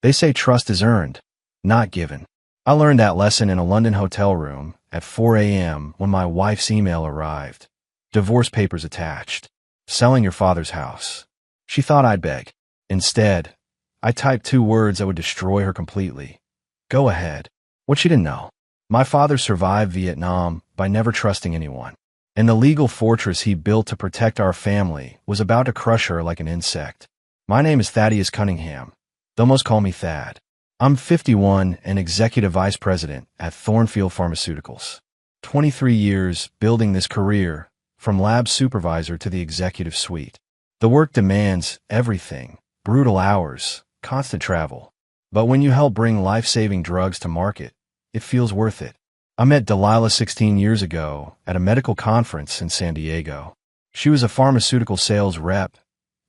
They say trust is earned, not given. I learned that lesson in a London hotel room at 4 a.m. when my wife's email arrived. Divorce papers attached. Selling your father's house. She thought I'd beg. Instead, I typed 2 words that would destroy her completely. Go ahead. What she didn't know. My father survived Vietnam by never trusting anyone. And the legal fortress he built to protect our family was about to crush her like an insect. My name is Thaddeus Cunningham. They'll most call me Thad. I'm 51 and Executive Vice President at Thornfield Pharmaceuticals. 23 years building this career, from lab supervisor to the executive suite. The work demands everything, brutal hours, constant travel. But when you help bring life-saving drugs to market, it feels worth it. I met Delilah 16 years ago at a medical conference in San Diego. She was a pharmaceutical sales rep,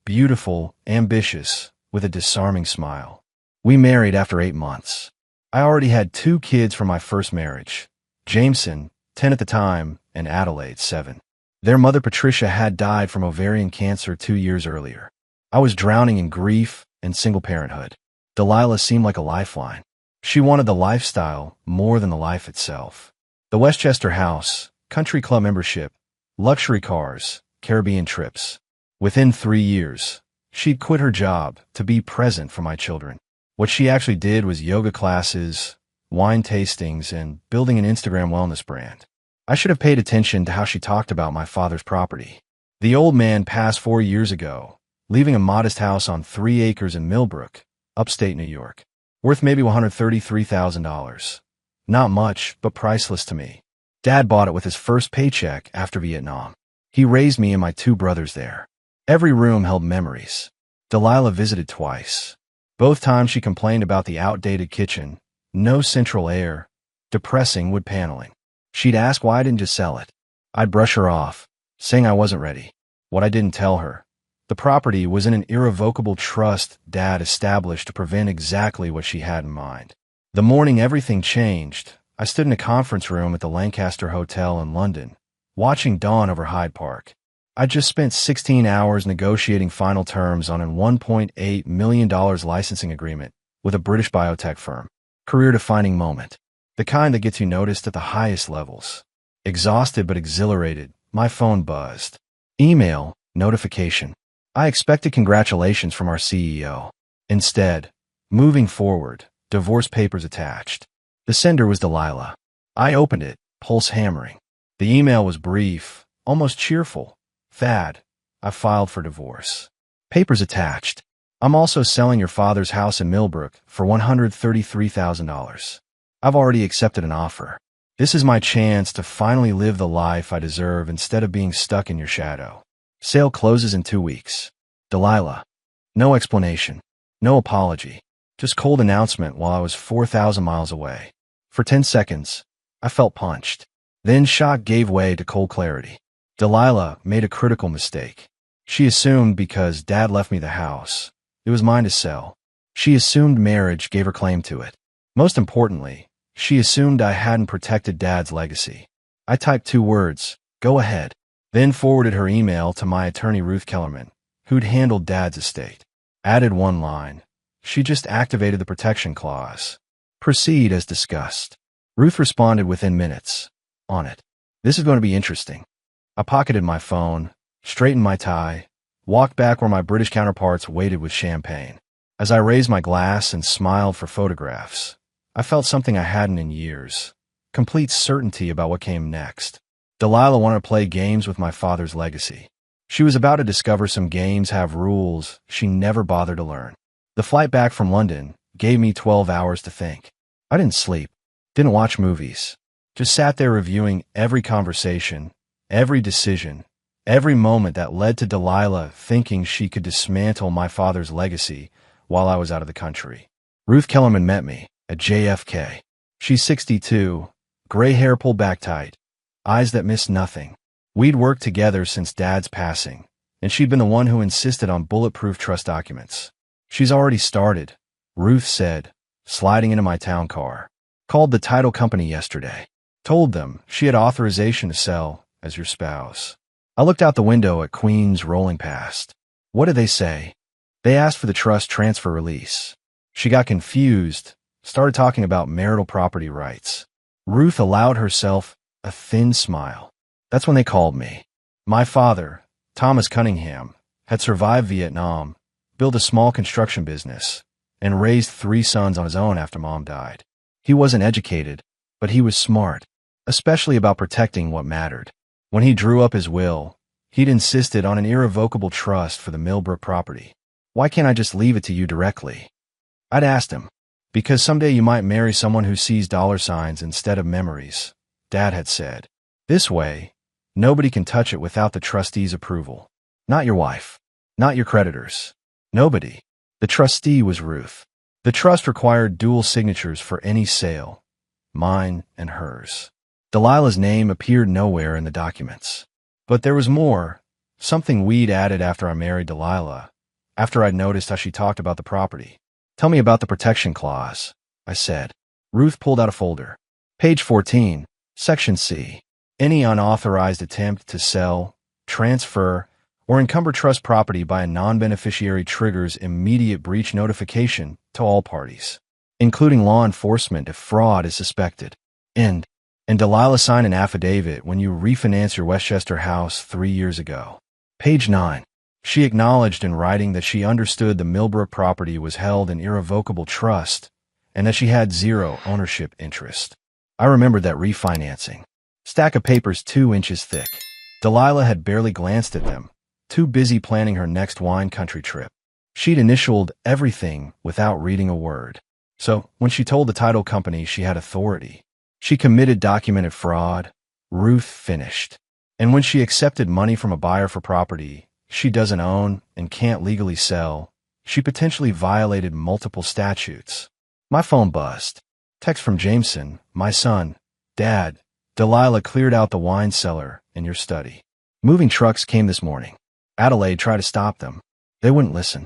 beautiful, ambitious, with a disarming smile. We married after 8 months. I already had 2 kids from my first marriage, Jameson, 10 at the time, and Adelaide, 7. Their mother Patricia had died from ovarian cancer 2 years earlier. I was drowning in grief and single parenthood. Delilah seemed like a lifeline. She wanted the lifestyle more than the life itself. The Westchester house, country club membership, luxury cars, Caribbean trips. Within 3 years, she'd quit her job to be present for my children. What she actually did was yoga classes, wine tastings, and building an Instagram wellness brand. I should have paid attention to how she talked about my father's property. The old man passed 4 years ago, leaving a modest house on 3 acres in Millbrook, upstate New York. Worth maybe $133,000. Not much, but priceless to me. Dad bought it with his first paycheck after Vietnam. He raised me and my 2 brothers there. Every room held memories. Delilah visited twice. Both times she complained about the outdated kitchen, no central air, depressing wood paneling. She'd ask why I didn't just sell it. I'd brush her off, saying I wasn't ready. What I didn't tell her. The property was in an irrevocable trust Dad established to prevent exactly what she had in mind. The morning everything changed, I stood in a conference room at the Lancaster Hotel in London, watching dawn over Hyde Park. I'd just spent 16 hours negotiating final terms on a $1.8 million licensing agreement with a British biotech firm. Career-defining moment. The kind that gets you noticed at the highest levels. Exhausted but exhilarated, my phone buzzed. Email, notification. I expected congratulations from our CEO. Instead, moving forward, divorce papers attached. The sender was Delilah. I opened it, pulse hammering. The email was brief, almost cheerful. Thad, I filed for divorce. Papers attached. I'm also selling your father's house in Millbrook for $133,000. I've already accepted an offer. This is my chance to finally live the life I deserve instead of being stuck in your shadow. Sale closes in 2 weeks. Delilah. No explanation. No apology. Just cold announcement while I was 4,000 miles away. For 10 seconds, I felt punched. Then shock gave way to cold clarity. Delilah made a critical mistake. She assumed because Dad left me the house, it was mine to sell. She assumed marriage gave her claim to it. Most importantly, she assumed I hadn't protected Dad's legacy. I typed 2 words, go ahead. Then forwarded her email to my attorney Ruth Kellerman, who'd handled Dad's estate. Added 1 line. She just activated the protection clause. Proceed as discussed. Ruth responded within minutes. On it. This is going to be interesting. I pocketed my phone, straightened my tie, walked back where my British counterparts waited with champagne. As I raised my glass and smiled for photographs, I felt something I hadn't in years. Complete certainty about what came next. Delilah wanted to play games with my father's legacy. She was about to discover some games have rules she never bothered to learn. The flight back from London gave me 12 hours to think. I didn't sleep, didn't watch movies, just sat there reviewing every conversation, every decision, every moment that led to Delilah thinking she could dismantle my father's legacy while I was out of the country. Ruth Kellerman met me at JFK. She's 62, gray hair pulled back tight, eyes that missed nothing. We'd worked together since Dad's passing, and she'd been the one who insisted on bulletproof trust documents. She's already started, Ruth said, sliding into my town car. Called the title company yesterday. Told them she had authorization to sell as your spouse. I looked out the window at Queens rolling past. What did they say? They asked for the trust transfer release. She got confused, started talking about marital property rights. Ruth allowed herself a thin smile. That's when they called me. My father, Thomas Cunningham, had survived Vietnam, built a small construction business, and raised 3 sons on his own after Mom died. He wasn't educated, but he was smart, especially about protecting what mattered. When he drew up his will, he'd insisted on an irrevocable trust for the Millbrook property. Why can't I just leave it to you directly? I'd asked him. Because someday you might marry someone who sees dollar signs instead of memories, Dad had said. This way, nobody can touch it without the trustee's approval. Not your wife. Not your creditors. Nobody. The trustee was Ruth. The trust required dual signatures for any sale, mine and hers. Delilah's name appeared nowhere in the documents. But there was more, something we'd added after I married Delilah, after I'd noticed how she talked about the property. Tell me about the protection clause, I said. Ruth pulled out a folder. Page 14, Section C. Any unauthorized attempt to sell, transfer, or encumber trust property by a non-beneficiary triggers immediate breach notification to all parties, including law enforcement if fraud is suspected. And Delilah signed an affidavit when you refinanced your Westchester house 3 years ago. Page 9. She acknowledged in writing that she understood the Millbrook property was held in irrevocable trust and that she had 0 ownership interest. I remembered that refinancing. Stack of papers 2 inches thick. Delilah had barely glanced at them, too busy planning her next wine country trip. She'd initialed everything without reading a word. So, when she told the title company she had authority, she committed documented fraud. Ruth finished. And when she accepted money from a buyer for property she doesn't own and can't legally sell, she potentially violated multiple statutes. My phone buzzed. Text from Jameson, my son. Dad, Delilah cleared out the wine cellar in your study. Moving trucks came this morning. Adelaide tried to stop them. They wouldn't listen.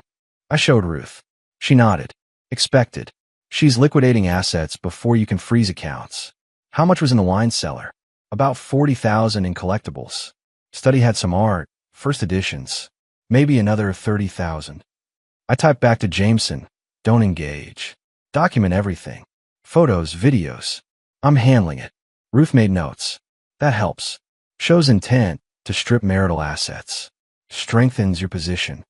I showed Ruth. She nodded. Expected. She's liquidating assets before you can freeze accounts. How much was in the wine cellar? About $40,000 in collectibles. Study had some art, first editions. Maybe another $30,000. I typed back to Jameson. Don't engage. Document everything. Photos, videos. I'm handling it. Ruth made notes. That helps. Shows intent to strip marital assets. Strengthens your position.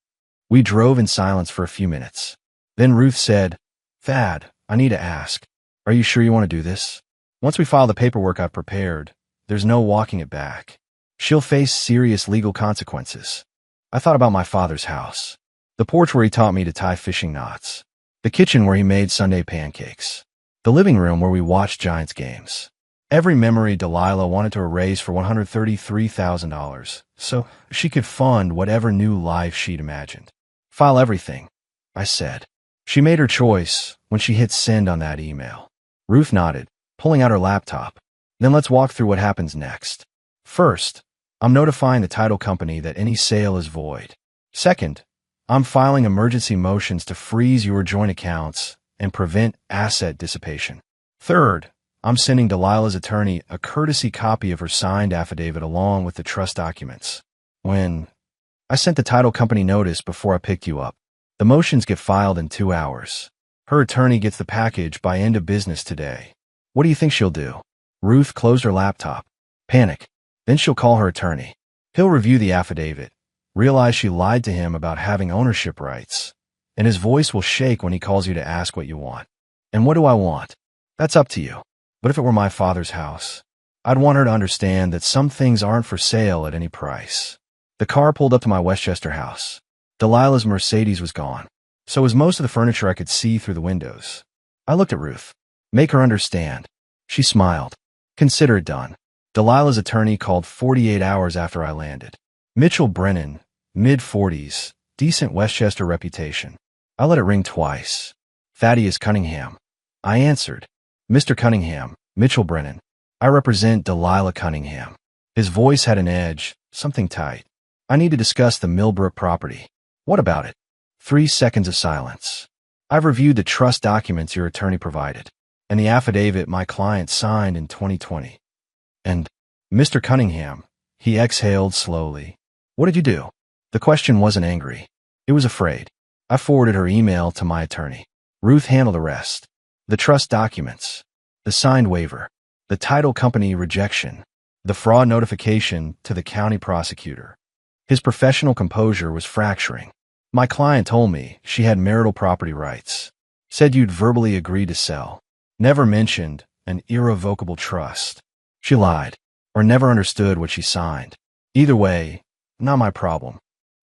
We drove in silence for a few minutes. Then Ruth said, Thad, I need to ask. Are you sure you want to do this? Once we file the paperwork I've prepared, there's no walking it back. She'll face serious legal consequences. I thought about my father's house. The porch where he taught me to tie fishing knots. The kitchen where he made Sunday pancakes. The living room where we watched Giants games. Every memory Delilah wanted to erase for $133,000, so she could fund whatever new life she'd imagined. File everything, I said. She made her choice when she hit send on that email. Ruth nodded, pulling out her laptop. Then let's walk through what happens next. First, I'm notifying the title company that any sale is void. Second, I'm filing emergency motions to freeze your joint accounts and prevent asset dissipation. Third, I'm sending Delilah's attorney a courtesy copy of her signed affidavit along with the trust documents. When I sent the title company notice before I picked you up. The motions get filed in 2 hours. Her attorney gets the package by end of business today. What do you think she'll do? Ruth closed her laptop. Panic. Then she'll call her attorney. He'll review the affidavit, realize she lied to him about having ownership rights, and his voice will shake when he calls you to ask what you want. And what do I want? That's up to you. But if it were my father's house, I'd want her to understand that some things aren't for sale at any price. The car pulled up to my Westchester house. Delilah's Mercedes was gone. So was most of the furniture I could see through the windows. I looked at Ruth. Make her understand. She smiled. Consider it done. Delilah's attorney called 48 hours after I landed. Mitchell Brennan, mid-40s, decent Westchester reputation. I let it ring twice. Thaddeus Cunningham. I answered. Mr. Cunningham, Mitchell Brennan. I represent Delilah Cunningham. His voice had an edge, something tight. I need to discuss the Millbrook property. What about it? 3 seconds of silence. I've reviewed the trust documents your attorney provided, and the affidavit my client signed in 2020. And, Mr. Cunningham, he exhaled slowly. What did you do? The question wasn't angry. It was afraid. I forwarded her email to my attorney. Ruth handled the rest. The trust documents, the signed waiver, the title company rejection, the fraud notification to the county prosecutor. His professional composure was fracturing. My client told me she had marital property rights. Said you'd verbally agreed to sell. Never mentioned an irrevocable trust. She lied, or never understood what she signed. Either way, not my problem.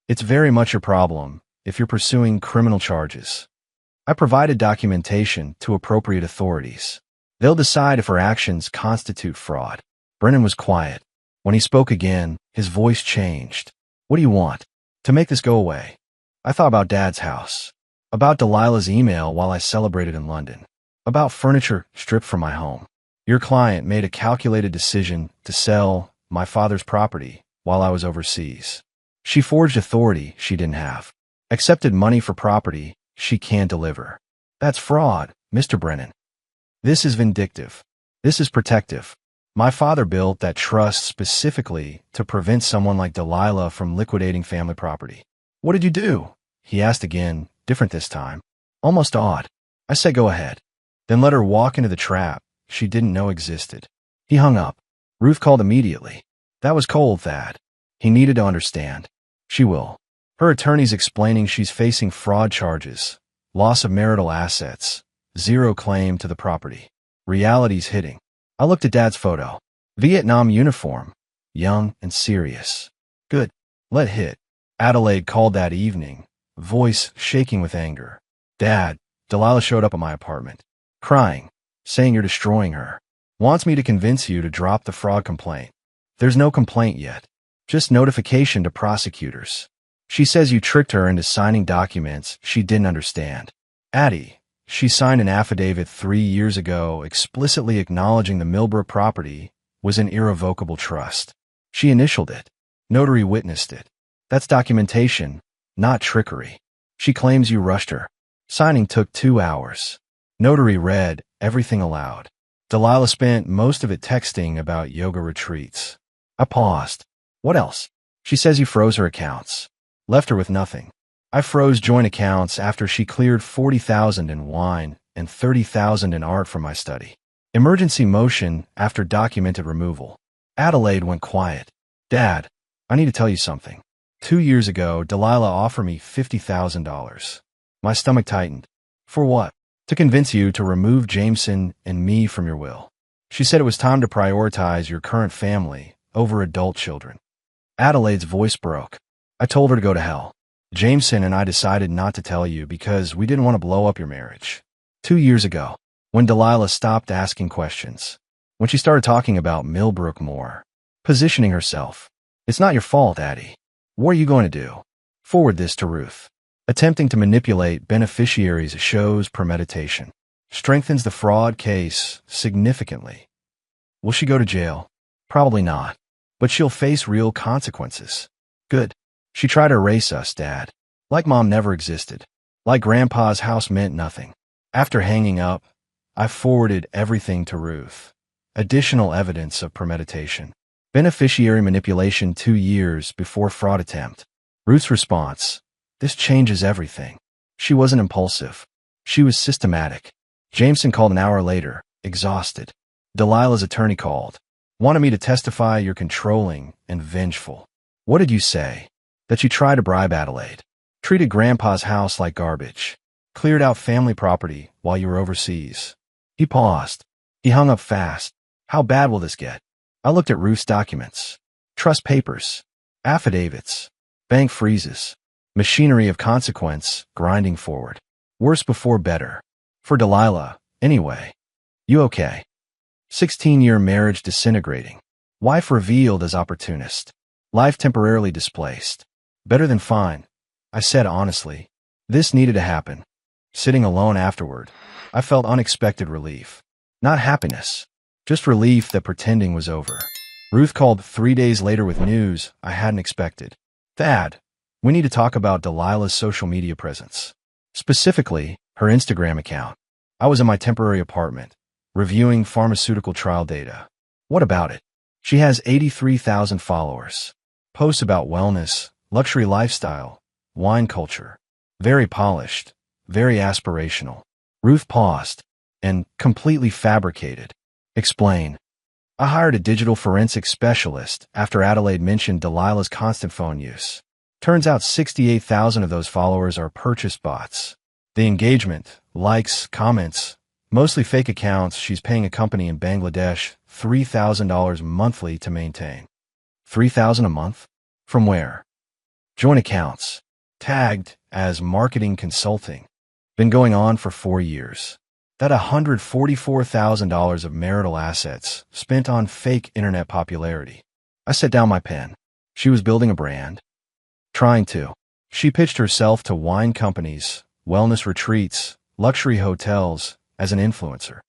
It's very much your problem if you're pursuing criminal charges. I provided documentation to appropriate authorities. They'll decide if her actions constitute fraud. Brennan was quiet. When he spoke again, his voice changed. What do you want? To make this go away? I thought about Dad's house. About Delilah's email while I celebrated in London. About furniture stripped from my home. Your client made a calculated decision to sell my father's property while I was overseas. She forged authority she didn't have. Accepted money for property she can't deliver. That's fraud, Mr. Brennan. This is vindictive. This is protective. My father built that trust specifically to prevent someone like Delilah from liquidating family property. What did you do? He asked again, different this time. Almost awed. I said go ahead. Then let her walk into the trap she didn't know existed. He hung up. Ruth called immediately. That was cold, Thad. He needed to understand. She will. Her attorney's explaining she's facing fraud charges, loss of marital assets, zero claim to the property. Reality's hitting. I looked at Dad's photo. Vietnam uniform. Young and serious. Good. Let hit. Adelaide called that evening, voice shaking with anger. Dad, Delilah showed up at my apartment. Crying. Saying you're destroying her. Wants me to convince you to drop the fraud complaint. There's no complaint yet. Just notification to prosecutors. She says you tricked her into signing documents she didn't understand. Addie, she signed an affidavit 3 years ago explicitly acknowledging the Millbrook property was an irrevocable trust. She initialed it. Notary witnessed it. That's documentation, not trickery. She claims you rushed her. Signing took 2 hours. Notary read everything aloud. Delilah spent most of it texting about yoga retreats. I paused. What else? She says you froze her accounts. Left her with nothing. I froze joint accounts after she cleared $40,000 in wine and $30,000 in art from my study. Emergency motion after documented removal. Adelaide went quiet. Dad, I need to tell you something. 2 years ago, Delilah offered me $50,000. My stomach tightened. For what? To convince you to remove Jameson and me from your will. She said it was time to prioritize your current family over adult children. Adelaide's voice broke. I told her to go to hell. Jameson and I decided not to tell you because we didn't want to blow up your marriage. 2 years ago, when Delilah stopped asking questions, when she started talking about Millbrook more, positioning herself. It's not your fault, Addie. What are you going to do? Forward this to Ruth. Attempting to manipulate beneficiaries shows premeditation. Strengthens the fraud case significantly. Will she go to jail? Probably not. But she'll face real consequences. Good. She tried to erase us, Dad. Like Mom never existed. Like Grandpa's house meant nothing. After hanging up, I forwarded everything to Ruth. Additional evidence of premeditation. Beneficiary manipulation 2 years before fraud attempt. Ruth's response. This changes everything. She wasn't impulsive. She was systematic. Jameson called an hour later, exhausted. Delilah's attorney called. Wanted me to testify you're controlling and vengeful. What did you say? That you tried to bribe Adelaide. Treated Grandpa's house like garbage. Cleared out family property while you were overseas. He paused. He hung up fast. How bad will this get? I looked at Ruth's documents. Trust papers. Affidavits. Bank freezes. Machinery of consequence grinding forward. Worse before better. For Delilah, anyway. You okay? 16-year marriage disintegrating. Wife revealed as opportunist. Life temporarily displaced. Better than fine, I said honestly. This needed to happen. Sitting alone afterward, I felt unexpected relief. Not happiness. Just relief that pretending was over. Ruth called 3 days later with news I hadn't expected. Thad, we need to talk about Delilah's social media presence. Specifically, her Instagram account. I was in my temporary apartment, reviewing pharmaceutical trial data. What about it? She has 83,000 followers. Posts about wellness, luxury lifestyle, wine culture. Very polished, very aspirational. Ruth paused and completely fabricated. Explain. I hired a digital forensic specialist after Adelaide mentioned Delilah's constant phone use. Turns out 68,000 of those followers are purchase bots. The engagement, likes, comments, mostly fake accounts she's paying a company in Bangladesh $3,000 monthly to maintain. $3,000 a month? From where? Joint accounts. Tagged as marketing consulting. Been going on for 4 years. That $144,000 of marital assets spent on fake internet popularity. I set down my pen. She was building a brand. Trying to. She pitched herself to wine companies, wellness retreats, luxury hotels as an influencer.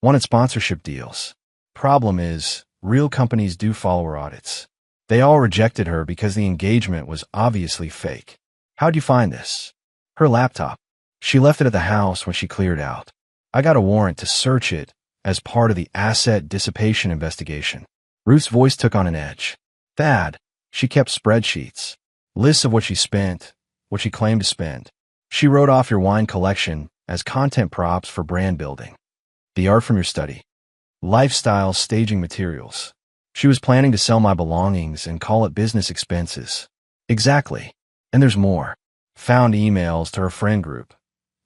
Wanted sponsorship deals. Problem is, real companies do follower audits. They all rejected her because the engagement was obviously fake. How'd you find this? Her laptop. She left it at the house when she cleared out. I got a warrant to search it as part of the asset dissipation investigation. Ruth's voice took on an edge. Thad, she kept spreadsheets. Lists of what she spent, what she claimed to spend. She wrote off your wine collection as content props for brand building. The art from your study. Lifestyle staging materials. She was planning to sell my belongings and call it business expenses. Exactly. And there's more. Found emails to her friend group.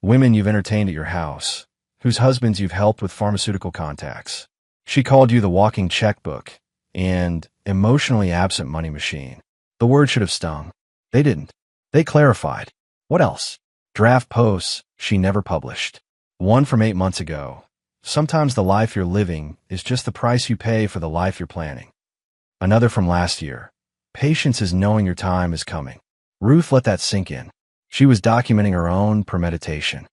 Women you've entertained at your house, whose husbands you've helped with pharmaceutical contacts. She called you the walking checkbook and emotionally absent money machine. The word should have stung. They didn't. They clarified. What else? Draft posts she never published. One from 8 months ago. Sometimes the life you're living is just the price you pay for the life you're planning. Another from last year. Patience is knowing your time is coming. Ruth let that sink in. She was documenting her own premeditation.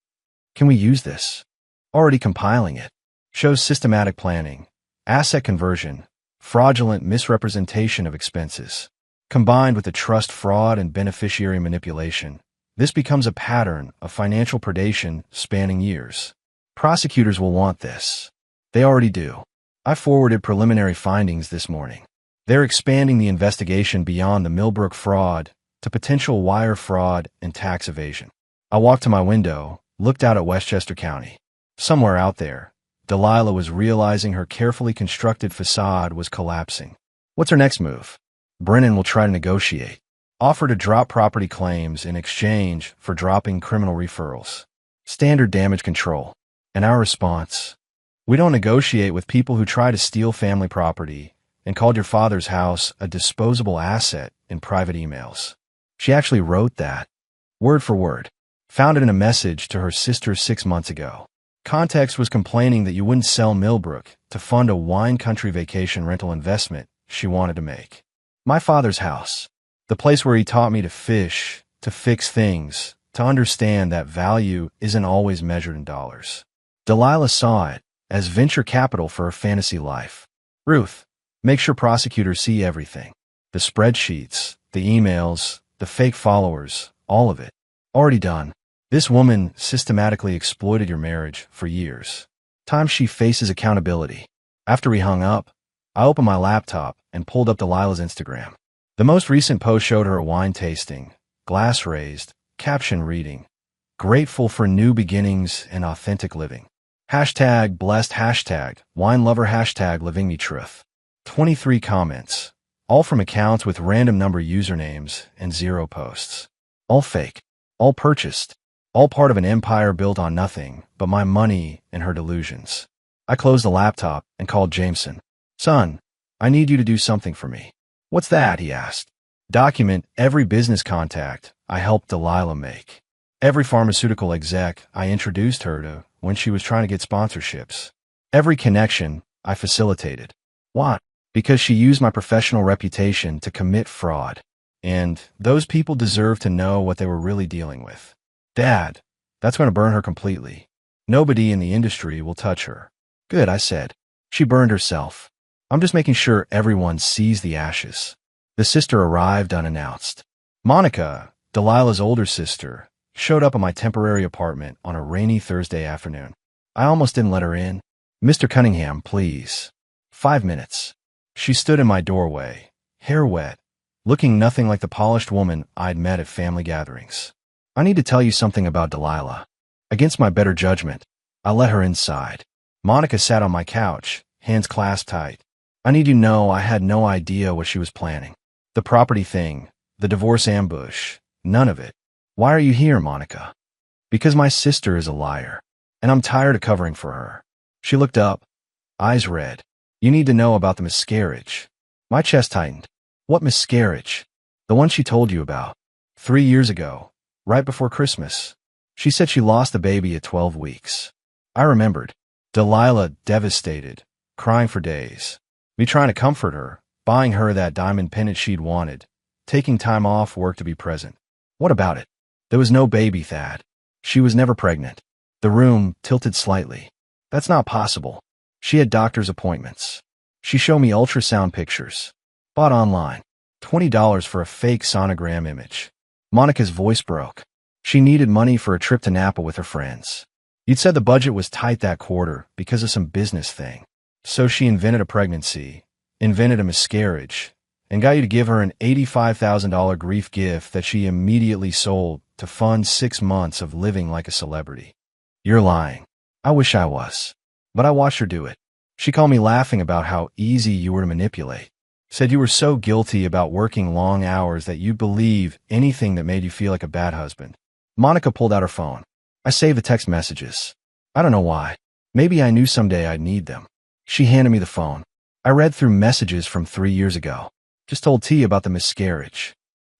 Can we use this? Already compiling it. Shows systematic planning, asset conversion, fraudulent misrepresentation of expenses. Combined with the trust fraud and beneficiary manipulation, this becomes a pattern of financial predation spanning years. Prosecutors will want this. They already do. I forwarded preliminary findings this morning. They're expanding the investigation beyond the Millbrook fraud to potential wire fraud and tax evasion. I walked to my window, looked out at Westchester County. Somewhere out there, Delilah was realizing her carefully constructed facade was collapsing. What's her next move? Brennan will try to negotiate. Offer to drop property claims in exchange for dropping criminal referrals. Standard damage control. And our response? We don't negotiate with people who try to steal family property and called your father's house a disposable asset in private emails. She actually wrote that. Word for word. Found it in a message to her sister 6 months ago. Context was complaining that you wouldn't sell Millbrook to fund a wine country vacation rental investment she wanted to make. My father's house. The place where he taught me to fish, to fix things, to understand that value isn't always measured in dollars. Delilah saw it as venture capital for her fantasy life. Ruth, make sure prosecutors see everything. The spreadsheets, the emails, the fake followers, all of it. Already done. This woman systematically exploited your marriage for years. Time she faces accountability. After we hung up, I opened my laptop and pulled up Delilah's Instagram. The most recent post showed her wine tasting, glass raised, caption reading, grateful for new beginnings and authentic living. Hashtag blessed, hashtag wine lover, hashtag living me truth. 23 comments, all from accounts with random number usernames and 0 posts. All fake, all purchased, all part of an empire built on nothing but my money and her delusions. I closed the laptop and called Jameson. Son, I need you to do something for me. What's that? He asked. Document every business contact I helped Delilah make. Every pharmaceutical exec I introduced her to when she was trying to get sponsorships. Every connection I facilitated. Why? Because she used my professional reputation to commit fraud. And those people deserve to know what they were really dealing with. Dad, that's going to burn her completely. Nobody in the industry will touch her. Good, I said. She burned herself. I'm just making sure everyone sees the ashes. The sister arrived unannounced. Monica, Delilah's older sister, showed up at my temporary apartment on a rainy Thursday afternoon. I almost didn't let her in. Mr. Cunningham, please. 5 minutes. She stood in my doorway, hair wet, looking nothing like the polished woman I'd met at family gatherings. I need to tell you something about Delilah. Against my better judgment, I let her inside. Monica sat on my couch, hands clasped tight. I need you to know I had no idea what she was planning. The property thing, the divorce ambush, none of it. Why are you here, Monica? Because my sister is a liar, and I'm tired of covering for her. She looked up, eyes red. You need to know about the miscarriage. My chest tightened. What miscarriage? The one she told you about. 3 years ago, right before Christmas. She said she lost the baby at 12 weeks. I remembered. Delilah devastated, crying for days. Me trying to comfort her, buying her that diamond pendant she'd wanted, taking time off work to be present. What about it? There was no baby, Thad. She was never pregnant. The room tilted slightly. That's not possible. She had doctor's appointments. She showed me ultrasound pictures. Bought online. $20 for a fake sonogram image. Monica's voice broke. She needed money for a trip to Napa with her friends. You'd said the budget was tight that quarter because of some business thing. So she invented a pregnancy, invented a miscarriage, and got you to give her an $85,000 grief gift that she immediately sold to fund 6 months of living like a celebrity. You're lying. I wish I was. But I watched her do it. She called me laughing about how easy you were to manipulate. Said you were so guilty about working long hours that you'd believe anything that made you feel like a bad husband. Monica pulled out her phone. I saved the text messages. I don't know why. Maybe I knew someday I'd need them. She handed me the phone. I read through messages from 3 years ago. Just told T about the miscarriage.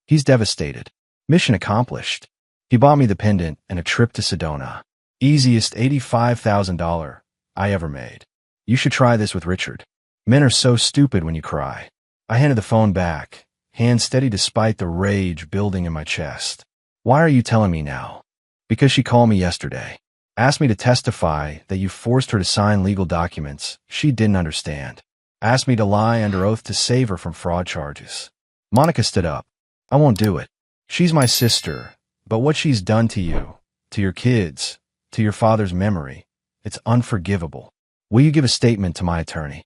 He's devastated. Mission accomplished. He bought me the pendant and a trip to Sedona. Easiest $85,000 I ever made. You should try this with Richard. Men are so stupid when you cry. I handed the phone back, hands steady despite the rage building in my chest. Why are you telling me now? Because she called me yesterday. Asked me to testify that you forced her to sign legal documents she didn't understand. Asked me to lie under oath to save her from fraud charges. Monica stood up. I won't do it. She's my sister, but what she's done to you, to your kids, to your father's memory, it's unforgivable. Will you give a statement to my attorney?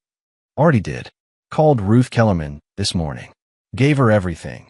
Already did. Called Ruth Kellerman this morning. Gave her everything.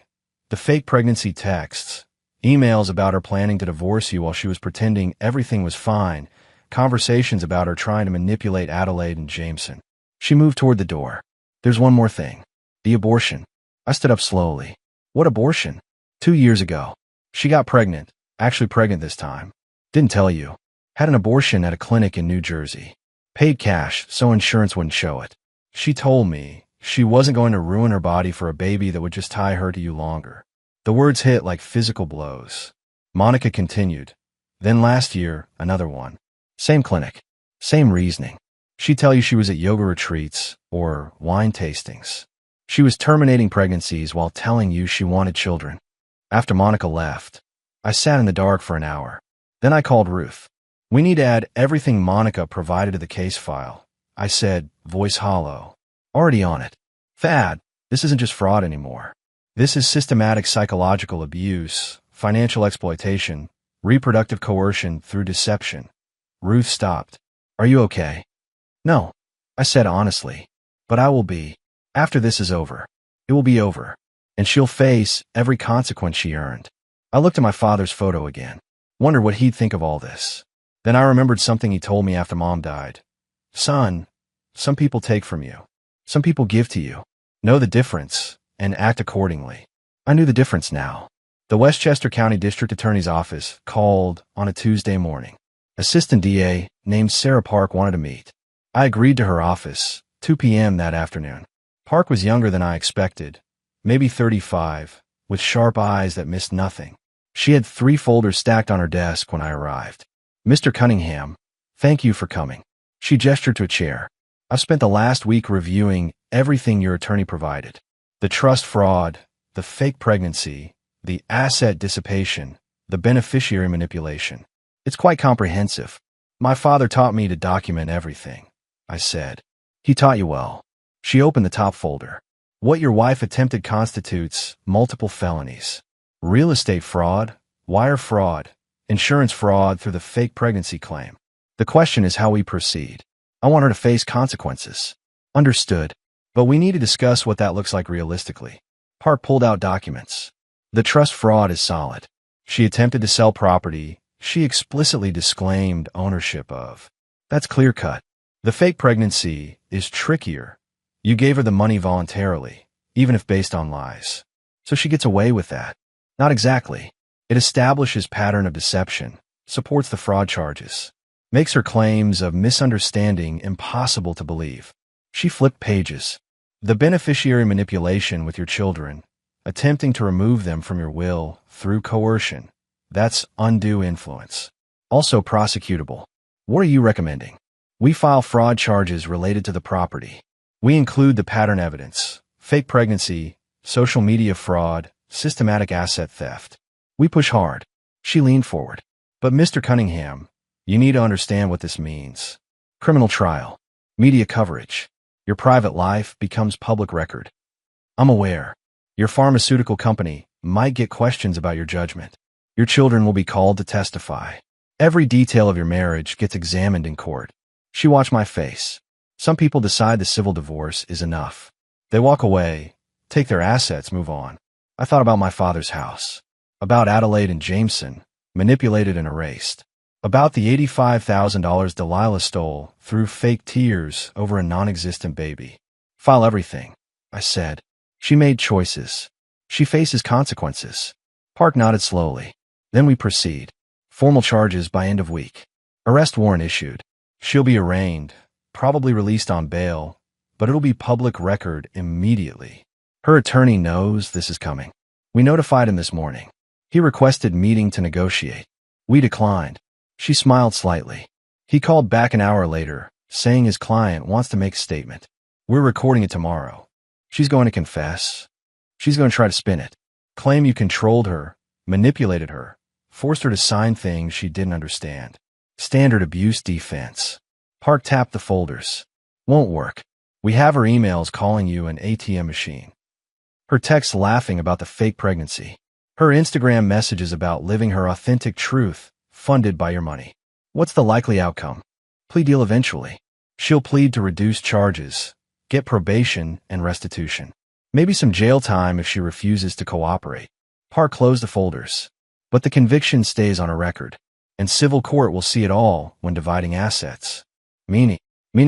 The fake pregnancy texts, emails about her planning to divorce you while she was pretending everything was fine, conversations about her trying to manipulate Adelaide and Jameson. She moved toward the door. There's one more thing. The abortion. I stood up slowly. What abortion? 2 years ago. She got pregnant. Actually pregnant this time. Didn't tell you. Had an abortion at a clinic in New Jersey. Paid cash so insurance wouldn't show it. She told me she wasn't going to ruin her body for a baby that would just tie her to you longer. The words hit like physical blows. Monica continued. Then last year, another one. Same clinic. Same reasoning. She'd tell you she was at yoga retreats or wine tastings. She was terminating pregnancies while telling you she wanted children. After Monica left, I sat in the dark for an hour. Then I called Ruth. We need to add everything Monica provided to the case file. I said, voice hollow. Already on it. Thad, this isn't just fraud anymore. This is systematic psychological abuse, financial exploitation, reproductive coercion through deception. Ruth stopped. Are you okay? No, I said honestly. But I will be. After this is over. It will be over. And she'll face every consequence she earned. I looked at my father's photo again. Wondered what he'd think of all this. Then I remembered something he told me after Mom died. Son, some people take from you. Some people give to you. Know the difference and act accordingly. I knew the difference now. The Westchester County District Attorney's Office called on a Tuesday morning. Assistant DA named Sarah Park wanted to meet. I agreed to her office, 2 p.m. that afternoon. Park was younger than I expected, maybe 35, with sharp eyes that missed nothing. She had 3 folders stacked on her desk when I arrived. Mr. Cunningham, thank you for coming. She gestured to a chair. I've spent the last week reviewing everything your attorney provided. The trust fraud, the fake pregnancy, the asset dissipation, the beneficiary manipulation. It's quite comprehensive. My father taught me to document everything, I said. He taught you well. She opened the top folder. What your wife attempted constitutes multiple felonies. Real estate fraud, wire fraud, insurance fraud through the fake pregnancy claim. The question is how we proceed. I want her to face consequences. Understood. But we need to discuss what that looks like realistically. Park pulled out documents. The trust fraud is solid. She attempted to sell property she explicitly disclaimed ownership of. That's clear-cut. The fake pregnancy is trickier. You gave her the money voluntarily, even if based on lies. So she gets away with that. Not exactly. It establishes pattern of deception, supports the fraud charges, makes her claims of misunderstanding impossible to believe. She flipped pages. The beneficiary manipulation with your children, attempting to remove them from your will through coercion, that's undue influence. Also prosecutable. What are you recommending? We file fraud charges related to the property. We include the pattern evidence, fake pregnancy, social media fraud, systematic asset theft. We push hard. She leaned forward. But Mr. Cunningham, you need to understand what this means. Criminal trial. Media coverage. Your private life becomes public record. I'm aware. Your pharmaceutical company might get questions about your judgment. Your children will be called to testify. Every detail of your marriage gets examined in court. She watched my face. Some people decide the civil divorce is enough. They walk away, take their assets, move on. I thought about my father's house. About Adelaide and Jameson, manipulated and erased. About the $85,000 Delilah stole through fake tears over a non-existent baby. File everything, I said. She made choices. She faces consequences. Park nodded slowly. Then we proceed. Formal charges by end of week. Arrest warrant issued. She'll be arraigned, probably released on bail, but it'll be public record immediately. Her attorney knows this is coming. We notified him this morning. He requested meeting to negotiate. We declined. She smiled slightly. He called back an hour later, saying his client wants to make a statement. We're recording it tomorrow. She's going to confess. She's going to try to spin it. Claim you controlled her, manipulated her, forced her to sign things she didn't understand. Standard abuse defense. Park tapped the folders. Won't work. We have her emails calling you an ATM machine. Her texts laughing about the fake pregnancy. Her Instagram messages about living her authentic truth, funded by your money. What's the likely outcome? Plea deal eventually. She'll plead to reduce charges, get probation and restitution. Maybe some jail time if she refuses to cooperate. Park closed the folders. But the conviction stays on a record, and civil court will see it all when dividing assets. Meaning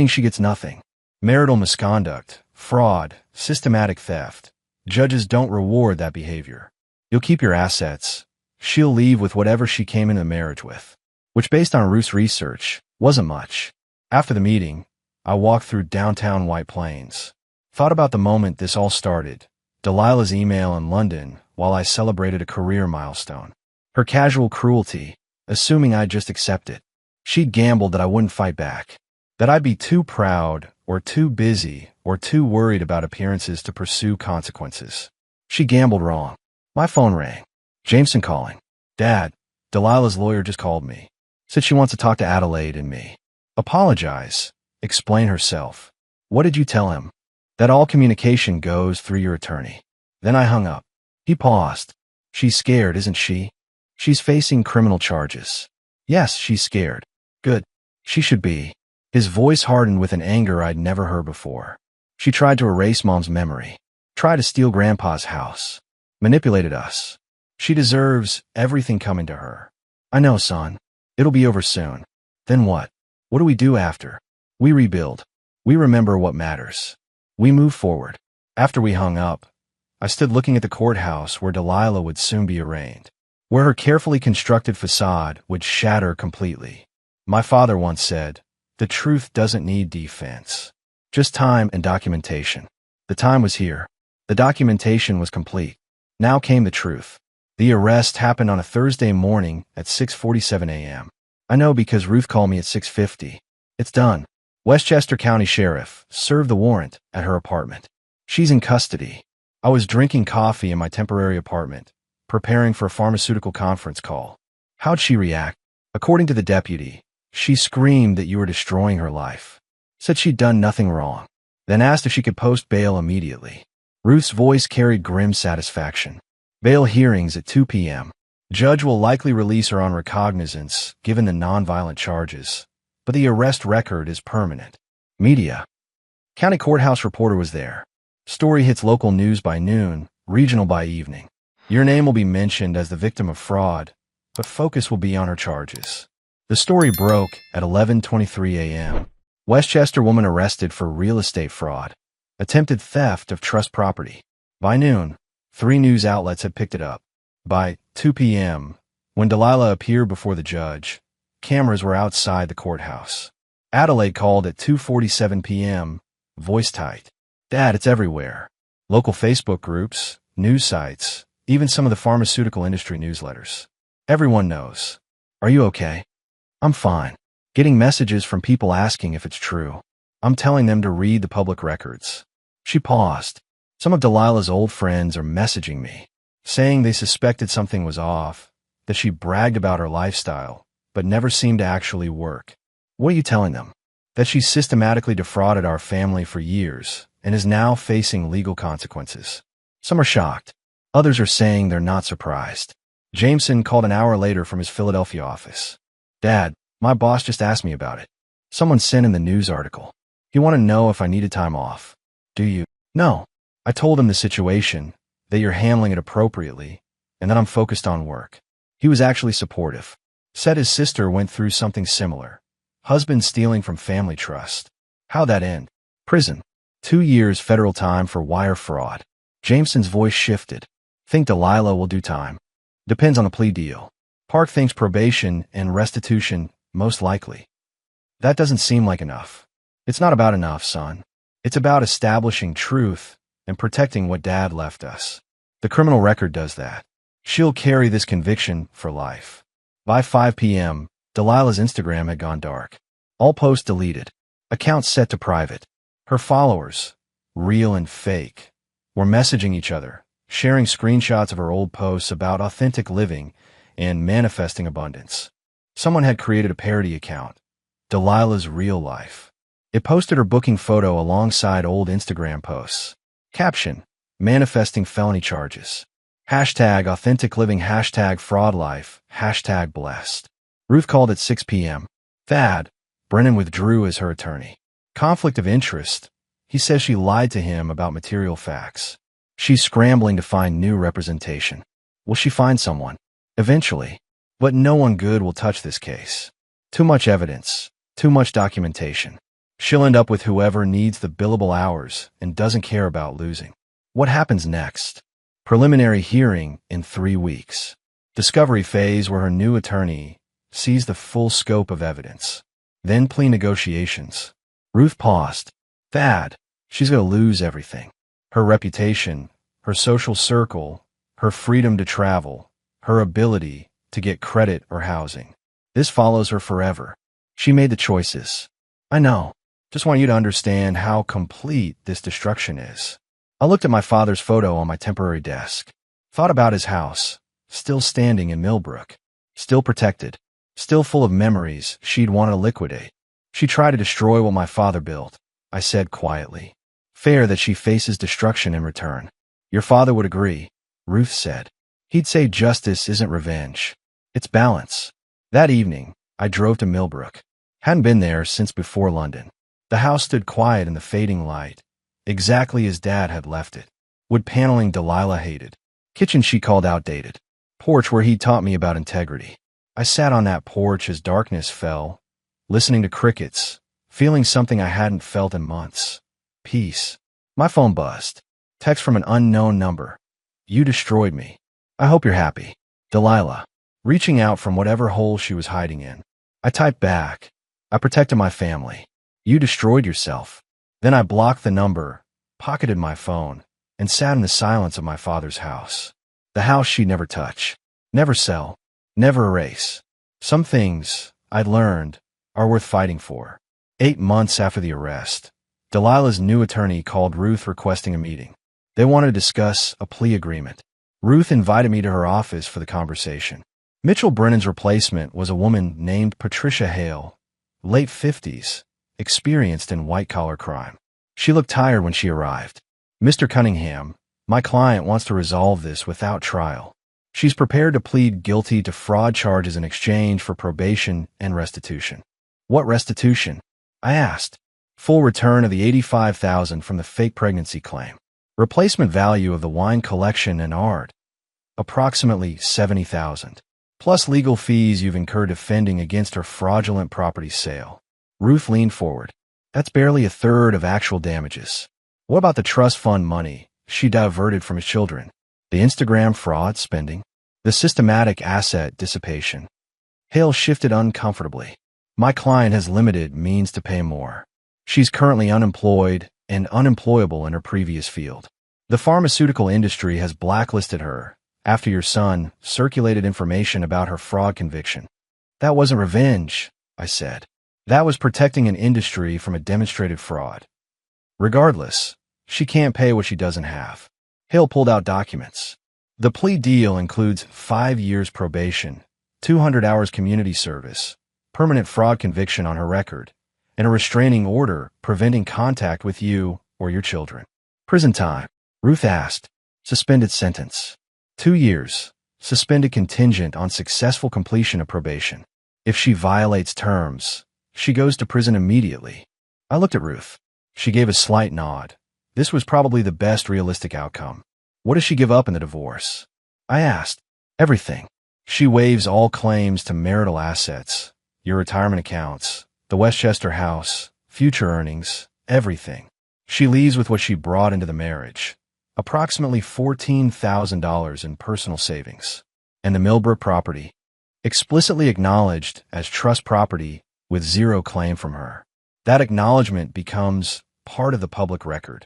she gets nothing. Marital misconduct, fraud, systematic theft. Judges don't reward that behavior. You'll keep your assets. She'll leave with whatever she came into the marriage with, which based on Ruth's research, wasn't much. After the meeting, I walked through downtown White Plains. Thought about the moment this all started, Delilah's email in London while I celebrated a career milestone. Her casual cruelty, assuming I'd just accept it. She'd gambled that I wouldn't fight back, that I'd be too proud or too busy or too worried about appearances to pursue consequences. She gambled wrong. My phone rang. Jameson calling. Dad, Delilah's lawyer just called me. Said she wants to talk to Adelaide and me. Apologize. Explain herself. What did you tell him? That all communication goes through your attorney. Then I hung up. He paused. She's scared, isn't she? She's facing criminal charges. Yes, she's scared. Good. She should be. His voice hardened with an anger I'd never heard before. She tried to erase Mom's memory. Tried to steal Grandpa's house. Manipulated us. She deserves everything coming to her. I know, son. It'll be over soon. Then what? What do we do after? We rebuild. We remember what matters. We move forward. After we hung up, I stood looking at the courthouse where Delilah would soon be arraigned, where her carefully constructed facade would shatter completely. My father once said, the truth doesn't need defense. Just time and documentation. The time was here. The documentation was complete. Now came the truth. The arrest happened on a Thursday morning at 6:47 a.m. I know because Ruth called me at 6:50. It's done. Westchester County Sheriff served the warrant at her apartment. She's in custody. I was drinking coffee in my temporary apartment, preparing for a pharmaceutical conference call. How'd she react? According to the deputy, she screamed that you were destroying her life. Said she'd done nothing wrong. Then asked if she could post bail immediately. Ruth's voice carried grim satisfaction. Bail hearings at 2 p.m. Judge will likely release her on recognizance, given the nonviolent charges. But the arrest record is permanent. Media. County courthouse reporter was there. Story hits local news by noon, regional by evening. Your name will be mentioned as the victim of fraud, but focus will be on her charges. The story broke at 11:23 a.m. Westchester woman arrested for real estate fraud. Attempted theft of trust property. By noon, 3 news outlets had picked it up. By 2 p.m., when Delilah appeared before the judge, cameras were outside the courthouse. Adelaide called at 2:47 p.m., voice tight. "Dad, it's everywhere." Local Facebook groups, news sites, even some of the pharmaceutical industry newsletters. Everyone knows. "Are you okay?" "I'm fine." Getting messages from people asking if it's true. "I'm telling them to read the public records." She paused. "Some of Delilah's old friends are messaging me, saying they suspected something was off, that she bragged about her lifestyle, but never seemed to actually work." "What are you telling them?" "That she systematically defrauded our family for years and is now facing legal consequences." Some are shocked. Others are saying they're not surprised. Jameson called an hour later from his Philadelphia office. "Dad, my boss just asked me about it. Someone sent in the news article. He wanted to know if I needed time off." "Do you?" "No." I told him the situation, that you're handling it appropriately, and that I'm focused on work. He was actually supportive. Said his sister went through something similar. Husband stealing from family trust. How'd that end? "Prison. 2 years federal time for wire fraud." Jameson's voice shifted. "Think Delilah will do time?" "Depends on the plea deal. Park thinks probation and restitution, most likely." "That doesn't seem like enough." "It's not about enough, son. It's about establishing truth and protecting what Dad left us. The criminal record does that. She'll carry this conviction for life." By 5 p.m., Delilah's Instagram had gone dark. All posts deleted. Accounts set to private. Her followers, real and fake, were messaging each other, sharing screenshots of her old posts about authentic living and manifesting abundance. Someone had created a parody account, Delilah's Real Life. It posted her booking photo alongside old Instagram posts. Caption: manifesting felony charges. Hashtag authentic living, hashtag fraud life, hashtag blessed. Ruth called at 6 p.m. Thad, Brennan withdrew as her attorney. Conflict of interest. He says she lied to him about material facts. She's scrambling to find new representation. Will she find someone? Eventually. But no one good will touch this case. Too much evidence. Too much documentation. She'll end up with whoever needs the billable hours and doesn't care about losing. What happens next? Preliminary hearing in 3 weeks. Discovery phase where her new attorney sees the full scope of evidence. Then plea negotiations. Ruth paused. Thad, she's going to lose everything. Her reputation, her social circle, her freedom to travel, her ability to get credit or housing. This follows her forever. She made the choices. I know. Just want you to understand how complete this destruction is. I looked at my father's photo on my temporary desk. Thought about his house, still standing in Millbrook, still protected, still full of memories she'd want to liquidate. She tried to destroy what my father built, I said quietly. Fair that she faces destruction in return. Your father would agree, Ruth said. He'd say justice isn't revenge. It's balance. That evening, I drove to Millbrook. Hadn't been there since before London. The house stood quiet in the fading light, exactly as Dad had left it. Wood paneling Delilah hated. Kitchen she called outdated. Porch where he taught me about integrity. I sat on that porch as darkness fell, listening to crickets, feeling something I hadn't felt in months. Peace. My phone buzzed. Text from an unknown number. You destroyed me. I hope you're happy. Delilah. Reaching out from whatever hole she was hiding in. I typed back. I protected my family. You destroyed yourself. Then I blocked the number, pocketed my phone, and sat in the silence of my father's house. The house she'd never touch, never sell, never erase. Some things, I'd learned, are worth fighting for. 8 months after the arrest, Delilah's new attorney called Ruth requesting a meeting. They wanted to discuss a plea agreement. Ruth invited me to her office for the conversation. Mitchell Brennan's replacement was a woman named Patricia Hale, late 50s, experienced in white-collar crime. She looked tired when she arrived. Mr. Cunningham, my client wants to resolve this without trial. She's prepared to plead guilty to fraud charges in exchange for probation and restitution. What restitution? I asked. Full return of the $85,000 from the fake pregnancy claim. Replacement value of the wine collection and art. Approximately $70,000. plus legal fees you've incurred defending against her fraudulent property sale. Ruth leaned forward. That's barely a third of actual damages. What about the trust fund money she diverted from his children? The Instagram fraud spending? The systematic asset dissipation? Hale shifted uncomfortably. My client has limited means to pay more. She's currently unemployed and unemployable in her previous field. The pharmaceutical industry has blacklisted her after your son circulated information about her fraud conviction. That wasn't revenge, I said. That was protecting an industry from a demonstrated fraud. Regardless, she can't pay what she doesn't have. Hale pulled out documents. The plea deal includes 5 years probation, 200 hours community service, permanent fraud conviction on her record, and a restraining order preventing contact with you or your children. Prison time, Ruth asked. Suspended sentence. 2 years, suspended contingent on successful completion of probation. If she violates terms, she goes to prison immediately. I looked at Ruth. She gave a slight nod. This was probably the best realistic outcome. What does she give up in the divorce? I asked. Everything. She waives all claims to marital assets, your retirement accounts, the Westchester house, future earnings, everything. She leaves with what she brought into the marriage, approximately $14,000 in personal savings, and the Millbrook property, explicitly acknowledged as trust property with zero claim from her. That acknowledgement becomes part of the public record.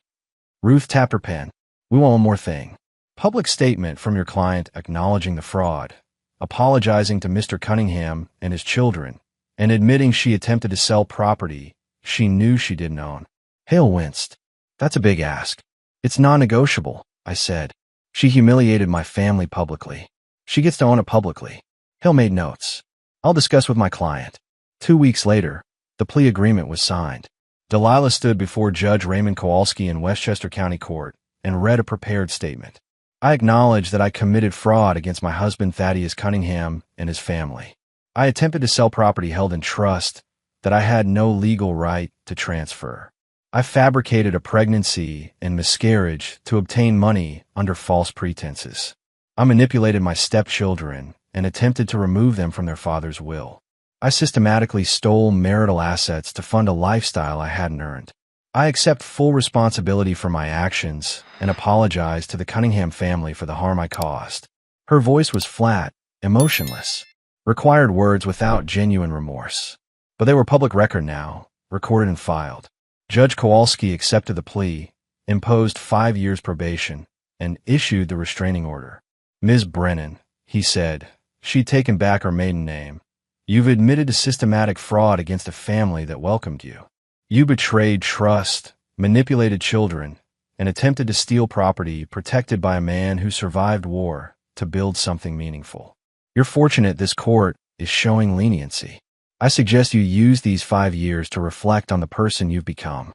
Ruth tapped her pen. We want one more thing. Public statement from your client acknowledging the fraud, apologizing to Mr. Cunningham and his children, and admitting she attempted to sell property she knew she didn't own. Hale winced. That's a big ask. It's non-negotiable, I said. She humiliated my family publicly. She gets to own it publicly. Hale made notes. I'll discuss with my client. 2 weeks later, the plea agreement was signed. Delilah stood before Judge Raymond Kowalski in Westchester County Court and read a prepared statement. I acknowledge that I committed fraud against my husband Thaddeus Cunningham and his family. I attempted to sell property held in trust that I had no legal right to transfer. I fabricated a pregnancy and miscarriage to obtain money under false pretenses. I manipulated my stepchildren and attempted to remove them from their father's will. I systematically stole marital assets to fund a lifestyle I hadn't earned. I accept full responsibility for my actions and apologize to the Cunningham family for the harm I caused. Her voice was flat, emotionless, required words without genuine remorse. But they were public record now, recorded and filed. Judge Kowalski accepted the plea, imposed 5 years probation, and issued the restraining order. Ms. Brennan, he said, she'd taken back her maiden name, you've admitted to systematic fraud against a family that welcomed you. You betrayed trust, manipulated children, and attempted to steal property protected by a man who survived war to build something meaningful. You're fortunate this court is showing leniency. I suggest you use these 5 years to reflect on the person you've become.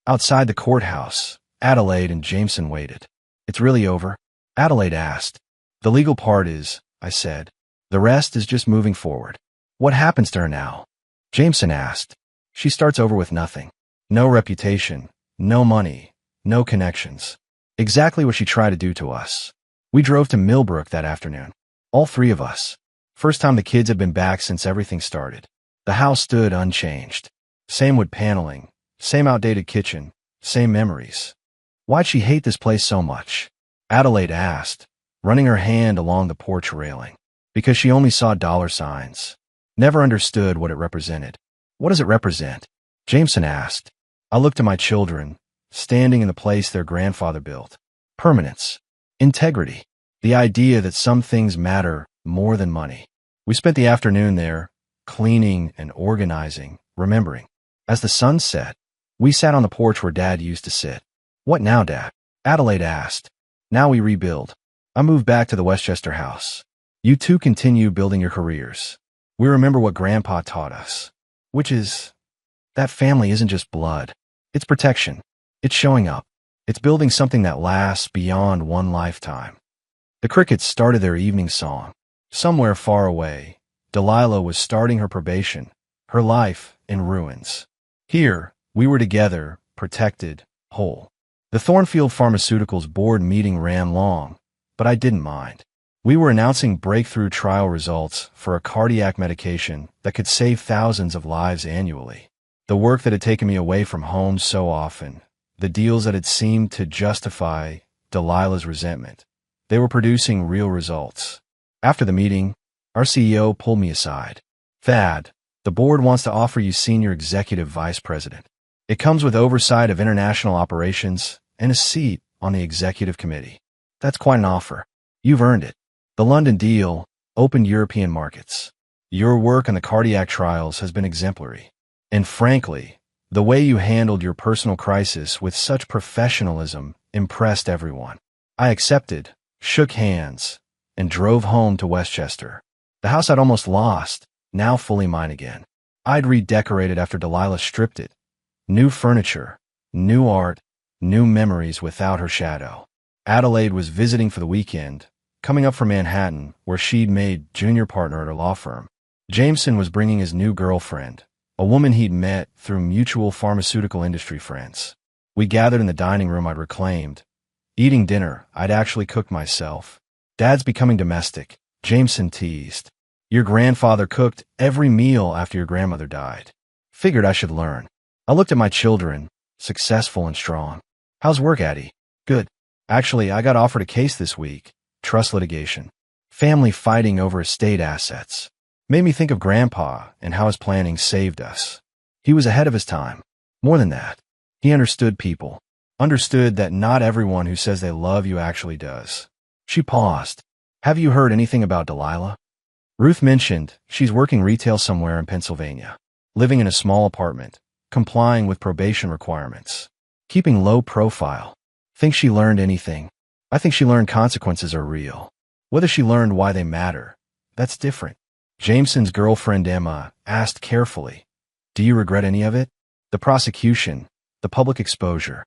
Outside the courthouse, Adelaide and Jameson waited. It's really over? Adelaide asked. The legal part is, I said. The rest is just moving forward. What happens to her now? Jameson asked. She starts over with nothing. No reputation, no money, no connections. Exactly what she tried to do to us. We drove to Millbrook that afternoon. All 3 of us. First time the kids had been back since everything started. The house stood unchanged. Same wood paneling, same outdated kitchen, same memories. Why'd she hate this place so much? Adelaide asked, running her hand along the porch railing. Because she only saw dollar signs. Never understood what it represented. What does it represent? Jameson asked. I looked at my children, standing in the place their grandfather built. Permanence. Integrity. The idea that some things matter more than money. We spent the afternoon there, cleaning and organizing, remembering. As the sun set, we sat on the porch where Dad used to sit. What now, Dad? Adelaide asked. Now we rebuild. I moved back to the Westchester house. You two continue building your careers. We remember what Grandpa taught us, which is that family isn't just blood. It's protection. It's showing up. It's building something that lasts beyond one lifetime. The crickets started their evening song. Somewhere far away, Delilah was starting her probation, her life in ruins. Here, we were together, protected, whole. The Thornfield Pharmaceuticals board meeting ran long, but I didn't mind. We were announcing breakthrough trial results for a cardiac medication that could save thousands of lives annually. The work that had taken me away from home so often, the deals that had seemed to justify Delilah's resentment, they were producing real results. After the meeting, our CEO pulled me aside. Thad, the board wants to offer you Senior Executive Vice President. It comes with oversight of international operations and a seat on the executive committee. That's quite an offer. You've earned it. The London deal opened European markets. Your work on the cardiac trials has been exemplary. And frankly, the way you handled your personal crisis with such professionalism impressed everyone. I accepted, shook hands, and drove home to Westchester. The house I'd almost lost, now fully mine again. I'd redecorated after Delilah stripped it. New furniture, new art, new memories without her shadow. Adelaide was visiting for the weekend, coming up from Manhattan, where she'd made junior partner at her law firm. Jameson was bringing his new girlfriend, a woman he'd met through mutual pharmaceutical industry friends. We gathered in the dining room I'd reclaimed. Eating dinner I'd actually cooked myself. Dad's becoming domestic, Jameson teased. Your grandfather cooked every meal after your grandmother died. Figured I should learn. I looked at my children, successful and strong. How's work, Addie? Good. Actually, I got offered a case this week. Trust litigation. Family fighting over estate assets. Made me think of Grandpa and how his planning saved us. He was ahead of his time. More than that, he understood people. Understood that not everyone who says they love you actually does. She paused. Have you heard anything about Delilah? Ruth mentioned she's working retail somewhere in Pennsylvania. Living in a small apartment. Complying with probation requirements. Keeping low profile. Think she learned anything? I think she learned consequences are real. Whether she learned why they matter, that's different. Jameson's girlfriend Emma asked carefully, do you regret any of it? The prosecution, the public exposure.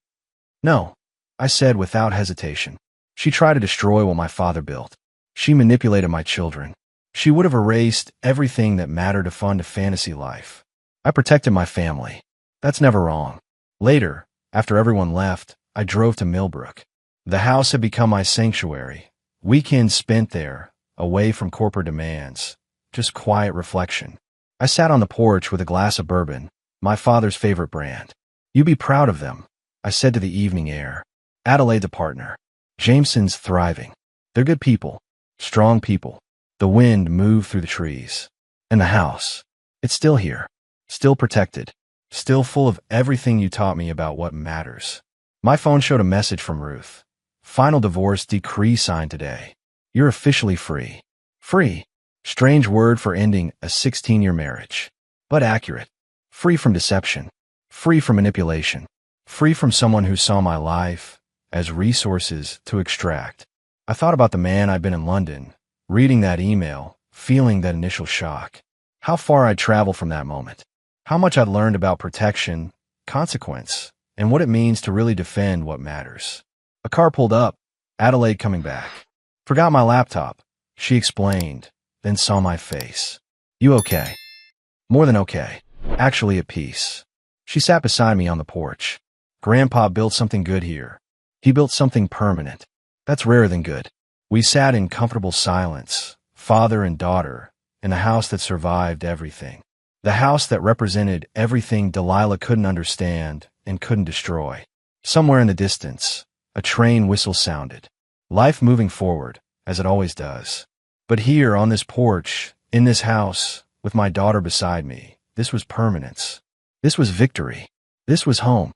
No, I said without hesitation. She tried to destroy what my father built. She manipulated my children. She would have erased everything that mattered to fund a fantasy life. I protected my family. That's never wrong. Later, after everyone left, I drove to Millbrook. The house had become my sanctuary. Weekends spent there, away from corporate demands. Just quiet reflection. I sat on the porch with a glass of bourbon, my father's favorite brand. You be proud of them, I said to the evening air. Adelaide's a partner. Jameson's thriving. They're good people. Strong people. The wind moved through the trees. And the house. It's still here. Still protected. Still full of everything you taught me about what matters. My phone showed a message from Ruth. Final divorce decree signed today. You're officially free. Free. Strange word for ending a 16-year marriage. But accurate. Free from deception. Free from manipulation. Free from someone who saw my life as resources to extract. I thought about the man I'd been in London, reading that email, feeling that initial shock. How far I'd traveled from that moment. How much I'd learned about protection, consequence, and what it means to really defend what matters. A car pulled up, Adelaide coming back. Forgot my laptop, she explained, then saw my face. You okay? More than okay. Actually at peace. She sat beside me on the porch. Grandpa built something good here. He built something permanent. That's rarer than good. We sat in comfortable silence, father and daughter, in a house that survived everything. The house that represented everything Delilah couldn't understand and couldn't destroy. Somewhere in the distance, a train whistle sounded. Life moving forward, as it always does. But here on this porch, in this house, with my daughter beside me, this was permanence. This was victory. This was home.